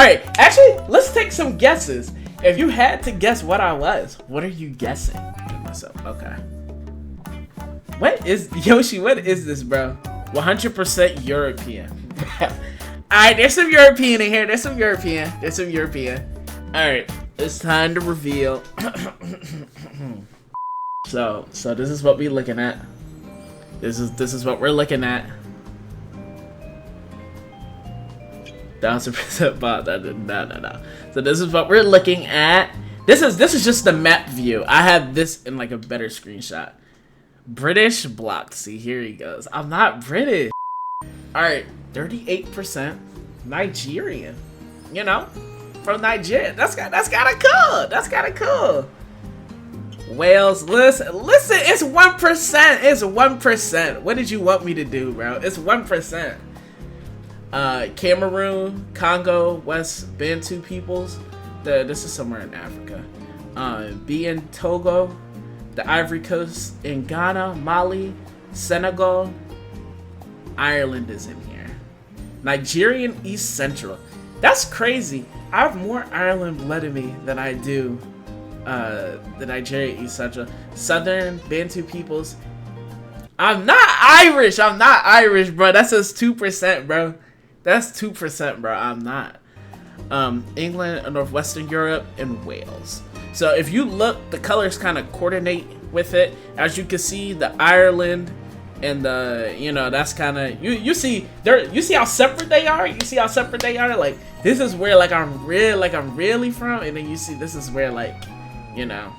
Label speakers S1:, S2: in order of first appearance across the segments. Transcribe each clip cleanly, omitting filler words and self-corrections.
S1: right, actually, let's take some guesses. If you had to guess what I was, what are you guessing? Myself. Okay. What is Yoshi? What is this, bro? 100% European. Alright, there's some European in here. There's some European. Alright, it's time to reveal. So this is what we're looking at. This is what we're looking at. 1000% bot. No. So this is what we're looking at. This is just the map view. I have this in like a better screenshot. British blocked. See, here he goes. I'm not British. Alright, 38% Nigerian. You know? From Nigeria. That's kinda cool. Wales, listen, it's 1%. It's 1%. What did you want me to do, bro? It's 1%. Cameroon, Congo, West Bantu peoples. This is somewhere in Africa. Benin, Togo, the Ivory Coast, in Ghana, Mali, Senegal, Ireland is in here. Nigerian East Central. That's crazy. I have more Ireland blood in me than I do the Nigerian East Central. Southern Bantu peoples. I'm not Irish, bro. That says 2%, bro. That's 2%, bro. I'm not. England, Northwestern Europe, and Wales. So if you look, the colors kind of coordinate with it. As you can see, the Ireland and the, you know, that's kind of, you see how separate they are. Like, this is where like I'm really from, and then you see this is where, like, you know,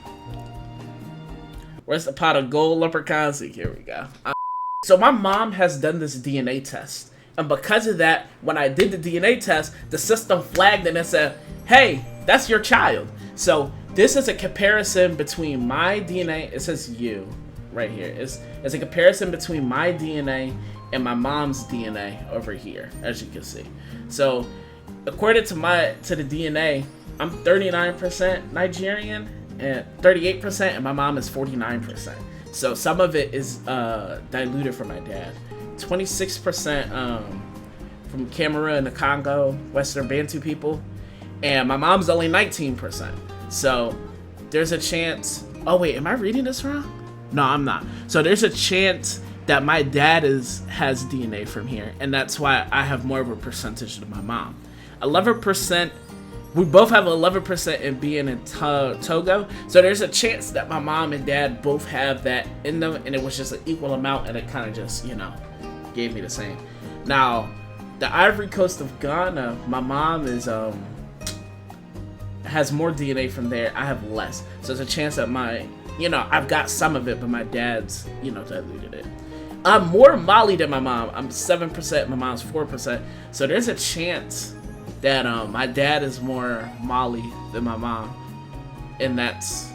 S1: where's the pot of gold leprechauns? Here we go. So my mom has done this DNA test. And because of that, when I did the DNA test, the system flagged and it said, hey, that's your child. So this is a comparison between my DNA. It says you right here. It's a comparison between my DNA and my mom's DNA over here, as you can see. So according to the DNA, I'm 39% Nigerian and 38%, and my mom is 49%. So some of it is diluted from my dad. 26% from Cameroon and the Congo, Western Bantu people, and my mom's only 19%. So there's a chance. Oh wait, am I reading this wrong? No, I'm not. So there's a chance that my dad has DNA from here, and that's why I have more of a percentage than my mom. 11%. We both have 11% in being in Togo, so there's a chance that my mom and dad both have that in them, and it was just an equal amount, and it kind of just, you know, gave me the same. Now, the Ivory Coast of Ghana, my mom is has more DNA from there. I have less, so there's a chance that I've got some of it, but my dad's, you know, diluted it. I'm more Mali than my mom. I'm 7%. My mom's 4%. So there's a chance that my dad is more Mali than my mom, and that's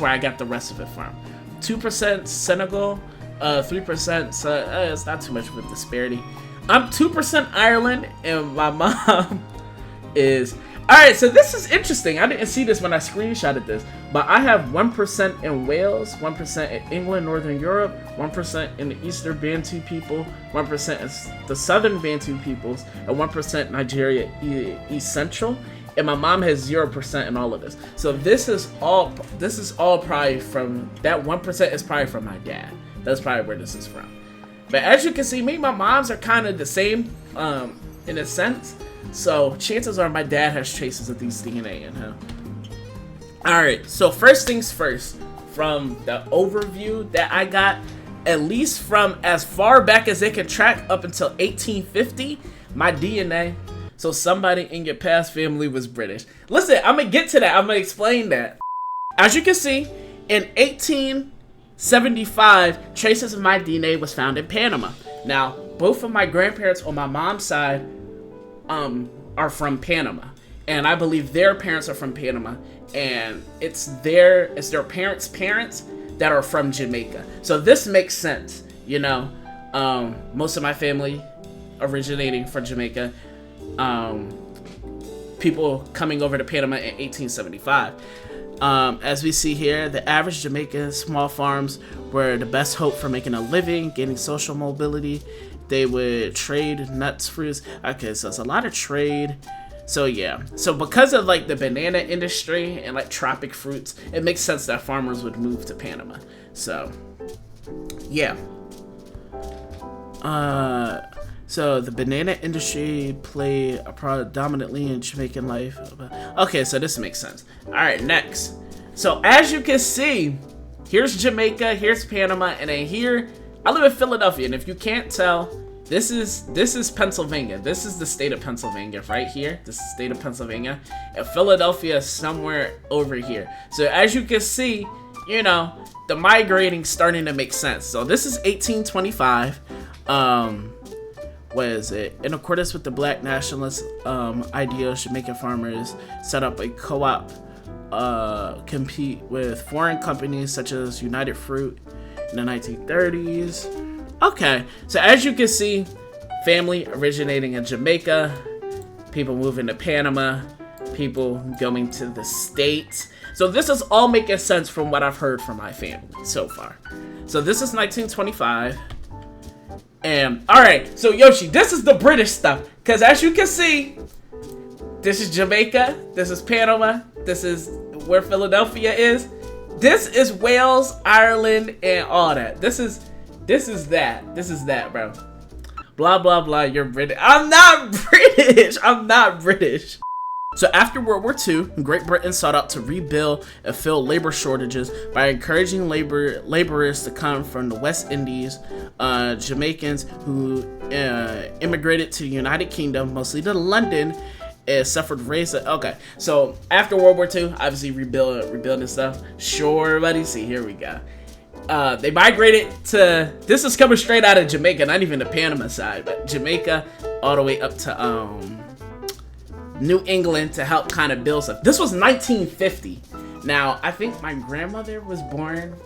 S1: where I got the rest of it from. 2% Senegal, 3%. So it's not too much of a disparity. I'm 2% Ireland, and my mom is. Alright, so this is interesting. I didn't see this when I screenshotted this, but I have 1% in Wales, 1% in England, Northern Europe, 1% in the Eastern Bantu people, 1% in the Southern Bantu peoples, and 1% Nigeria East Central, and my mom has 0% in all of this. So this is all probably from, that 1% is probably from my dad. That's probably where this is from. But as you can see, me and my moms are kind of the same in a sense. So chances are my dad has traces of these DNA in him. Alright, so first things first, from the overview that I got, at least from as far back as they can track up until 1850, my DNA, so somebody in your past family was British. Listen, I'm gonna get to that. I'm gonna explain that. As you can see, in 1875, traces of my DNA was found in Panama. Now, both of my grandparents on my mom's side are from Panama, and I believe their parents are from Panama, and it's their parents' parents that are from Jamaica. So this makes sense, you know. Most of my family originating from Jamaica, people coming over to Panama in 1875. As we see here, the average Jamaican small farms were the best hope for making a living, gaining social mobility. They would trade nuts, fruits. Okay, so it's a lot of trade. So yeah, so because of like the banana industry and like tropic fruits, it makes sense that farmers would move to Panama. So yeah. So the banana industry played a predominantly in Jamaican life. Okay, so this makes sense. All right, next. So as you can see, here's Jamaica, here's Panama, and then here I live in Philadelphia. And if you can't tell, this is Pennsylvania. This is the state of Pennsylvania right here. This is the state of Pennsylvania, and Philadelphia is somewhere over here. So as you can see, you know, the migrating starting to make sense. So this is 1825. What is it? In accordance with the black nationalist ideal, Jamaican farmers set up a co-op compete with foreign companies such as United Fruit in the 1930s. Okay, so as you can see, family originating in Jamaica, people moving to Panama, people going to the States. So this is all making sense from what I've heard from my family so far. So this is 1925. And alright, so Yoshi, this is the British stuff. Because as you can see, this is Jamaica, this is Panama, this is where Philadelphia is. This is Wales, Ireland, and all that. This is that, bro. Blah, blah, blah, you're British. I'm not British! I'm not British. So after World War II, Great Britain sought out to rebuild and fill labor shortages by encouraging laborers to come from the West Indies, Jamaicans who immigrated to the United Kingdom, mostly to London, and suffered racism. Okay, so after World War II, obviously rebuilding stuff. Sure, buddy. See, here we go. They migrated to, this is coming straight out of Jamaica, not even the Panama side, but Jamaica all the way up to New England to help kind of build stuff. This was 1950. Now, I think my grandmother was born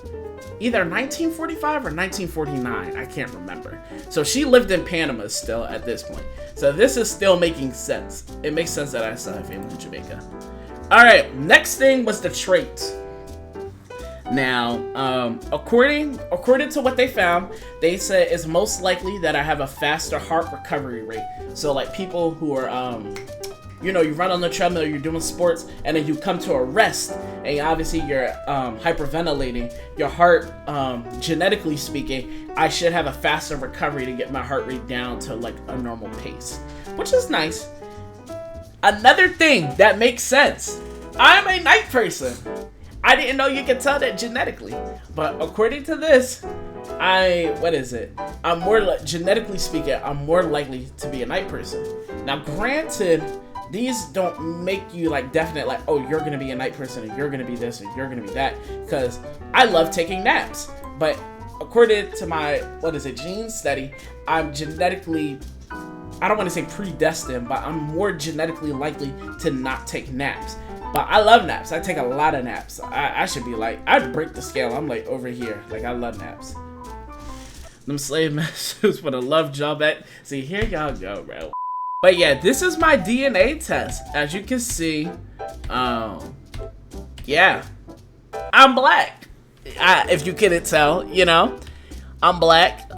S1: either 1945 or 1949. I can't remember. So she lived in Panama still at this point. So this is still making sense. It makes sense that I still have family in Jamaica. All right, next thing was the traits. Now, according to what they found, they said it's most likely that I have a faster heart recovery rate. So like people who are, you know, you run on the treadmill, you're doing sports, and then you come to a rest, and obviously you're hyperventilating. Your heart, genetically speaking, I should have a faster recovery to get my heart rate down to like a normal pace, which is nice. Another thing that makes sense, I'm a night person. I didn't know you could tell that genetically, but according to this, I'm more genetically speaking, I'm more likely to be a night person. Now, granted, these don't make you like definite, like, oh, you're gonna be a night person, and you're gonna be this, and you're gonna be that, because I love taking naps. But according to my, genes study, I'm genetically, I don't want to say predestined, but I'm more genetically likely to not take naps. But I love naps. I take a lot of naps. I should be like, I'd break the scale. I'm like over here. Like, I love naps. Them slave masters for the love job at. See, here y'all go, bro. But yeah, this is my DNA test. As you can see, yeah, I'm black. If you couldn't tell, you know, I'm black.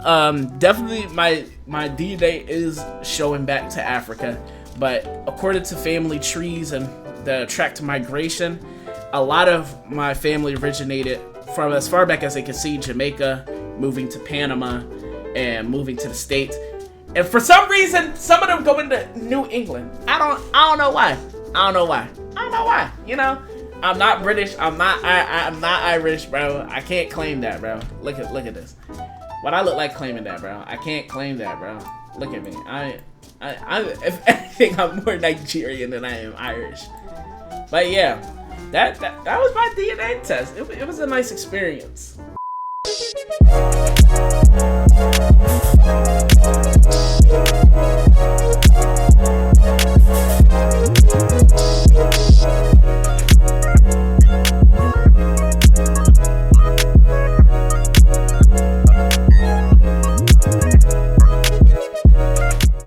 S1: Definitely my DNA is showing back to Africa. But according to family trees and the track to migration, a lot of my family originated from as far back as they can see, Jamaica, moving to Panama, and moving to the States. And for some reason, some of them go into New England. I don't know why. I don't know why. You know, I'm not British. I'm not Irish, bro. I can't claim that, bro. Look at this. What I look like claiming that, bro? I can't claim that, bro. Look at me. I if anything, I'm more Nigerian than I am Irish. But yeah, that was my DNA test. It was a nice experience.